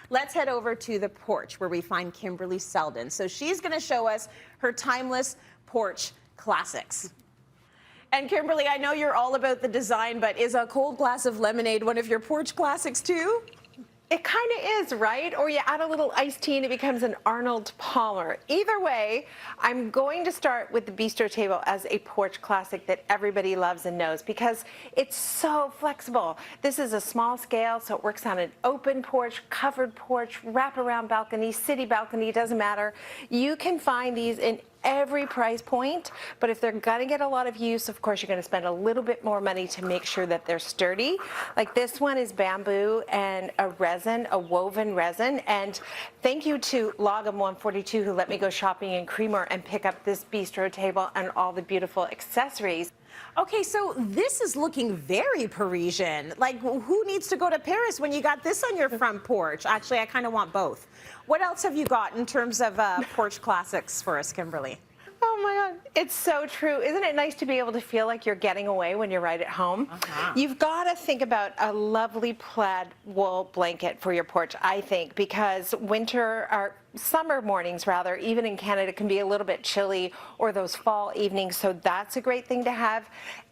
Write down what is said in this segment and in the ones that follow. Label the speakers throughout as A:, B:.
A: let's head over to the porch where we find Kimberly Seldon. So she's going to show us her timeless porch classics. And Kimberly, I know you're all about the design, but is a cold glass of lemonade one of your porch classics too?
B: It kind of is, right? Or you add a little iced tea and it becomes an Arnold Palmer. Either way, I'm going to start with the bistro table as a porch classic that everybody loves and knows because it's so flexible. This is a small scale, so it works on an open porch, covered porch, wraparound balcony, city balcony, doesn't matter. You can find these in every price point, but if they're gonna get a lot of use, of course, you're gonna spend a little bit more money to make sure that they're sturdy. Like this one is bamboo and a resin, a woven resin, and thank you to Logum 142 who let me go shopping in Creamer and pick up this bistro table and all the beautiful accessories.
A: Okay, so this is looking very Parisian. Like, who needs to go to Paris when you got this on your front porch? Actually, I kind of want both. What else have you got in terms of porch classics for us, Kimberly?
B: Oh my God, it's so true. Isn't it nice to be able to feel like you're getting away when you're right at home? You've got to think about a lovely plaid wool blanket for your porch, I think, because winter or summer mornings rather, even in Canada, can be a little bit chilly, or those fall evenings, so that's a great thing to have.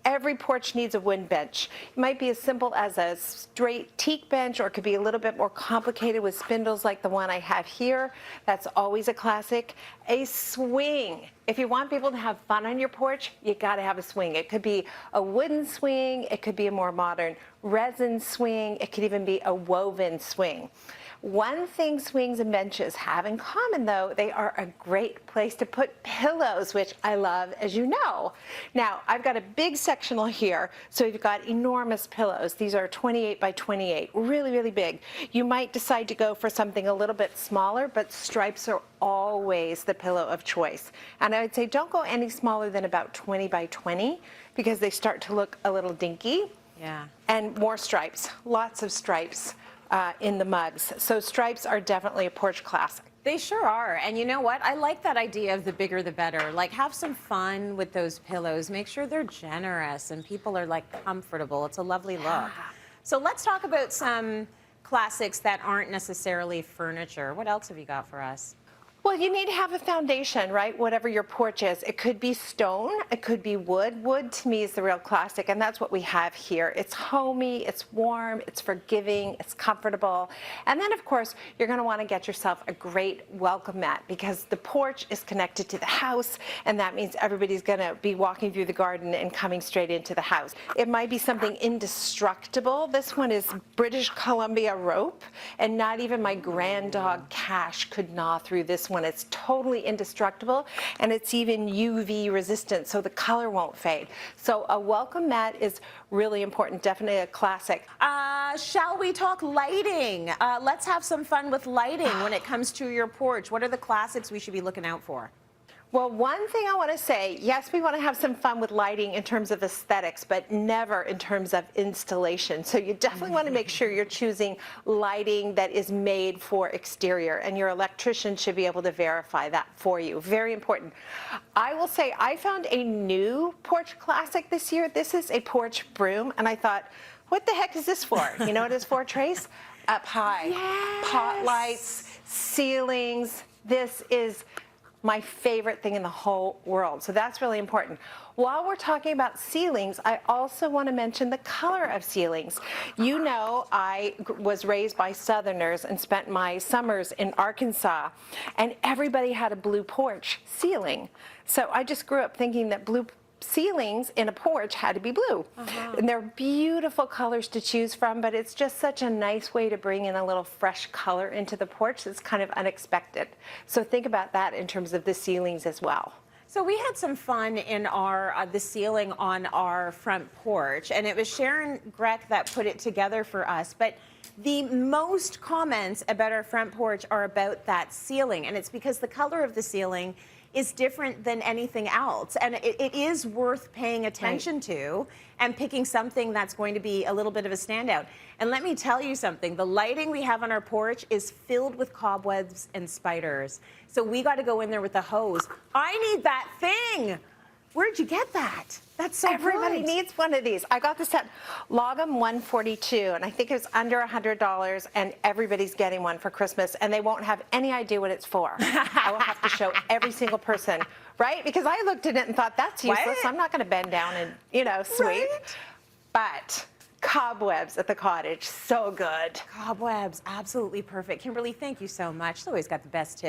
B: Every porch needs a wind bench. It might be as simple as a straight teak bench, or it could be a little bit more complicated with spindles like the one I have here. That's always a classic. A swing. If you want people to have fun on your porch, you gotta have a swing. It could be a wooden swing, it could be a more modern resin swing, it could even be a woven swing. One thing swings and benches have in common, though, they are a great place to put pillows, which I love, as you know. Now, I've got a big sectional here, so you've got enormous pillows. These are 28 by 28, really, really big. You might decide to go for something a little bit smaller, but stripes are always the pillow of choice. And I would say don't go any smaller than about 20 by 20 because they start to look a little dinky.
A: Yeah.
B: And more stripes, lots of stripes. In the mugs. So stripes are definitely a porch classic.
A: They sure are. And you know what? I like that idea of the bigger the better. Like, have some fun with those pillows. Make sure they're generous and people are like comfortable. It's a lovely look. So let's talk about some classics that aren't necessarily furniture. What else have you got for us?
B: Well, you need to have a foundation, right? Whatever your porch is. It could be stone, it could be wood. Wood to me is the real classic, and that's what we have here. It's homey, it's warm, it's forgiving, it's comfortable. And then, of course, you're going to want to get yourself a great welcome mat because the porch is connected to the house, and that means everybody's going to be walking through the garden and coming straight into the house. It might be something indestructible. This one is British Columbia rope, and not even my grand dog Cash could gnaw through this one. It's totally indestructible, and it's even UV resistant, so the color won't fade. So a welcome mat is really important, definitely a classic.
A: Shall we talk lighting? Let's have some fun with lighting when it comes to your porch. What are the classics we should be looking out for?
B: Well, one thing I want to say, yes, we want to have some fun with lighting in terms of aesthetics, but never in terms of installation. So you definitely want to make sure you're choosing lighting that is made for exterior, and your electrician should be able to verify that for you. Very important. I will say I found a new porch classic this year. This is a porch broom, and I thought, what the heck is this for? You know what it's for, Trace? Up high.
A: Yes.
B: Pot lights, ceilings. This is my favorite thing in the whole world. So that's really important. While we're talking about ceilings, I also want to mention the color of ceilings. You know, I was raised by Southerners and spent my summers in Arkansas, and everybody had a blue porch ceiling. So I just grew up thinking that blue ceilings in a porch had to be blue. And they're beautiful colors to choose from, but it's just such a nice way to bring in a little fresh color into the porch that's kind of unexpected. So think about that in terms of the ceilings as well.
A: So we had some fun in our the ceiling on our front porch, and it was Sharon Greck that put it together for us. But the most comments about our front porch are about that ceiling, and it's because the color of the ceiling is different than anything else, and it is worth paying attention to and picking something that's going to be a little bit of a standout. And let me tell you something, the lighting we have on our porch is filled with cobwebs and spiders. So we got to go in there with a hose. I need that thing. Where'd you get that? That's so
B: Everybody
A: good.
B: needs one of these. I got this at Logum 142, and I think it was under $100, and everybody's getting one for Christmas, and they won't have any idea what it's for. I will have to show every single person, right? Because I looked at it and thought, that's useless.
A: What?
B: I'm not going to bend down and, sweep.
A: Right?
B: But cobwebs at the cottage, so good.
A: Cobwebs, absolutely perfect. Kimberly, thank you so much. She's always got the best tips.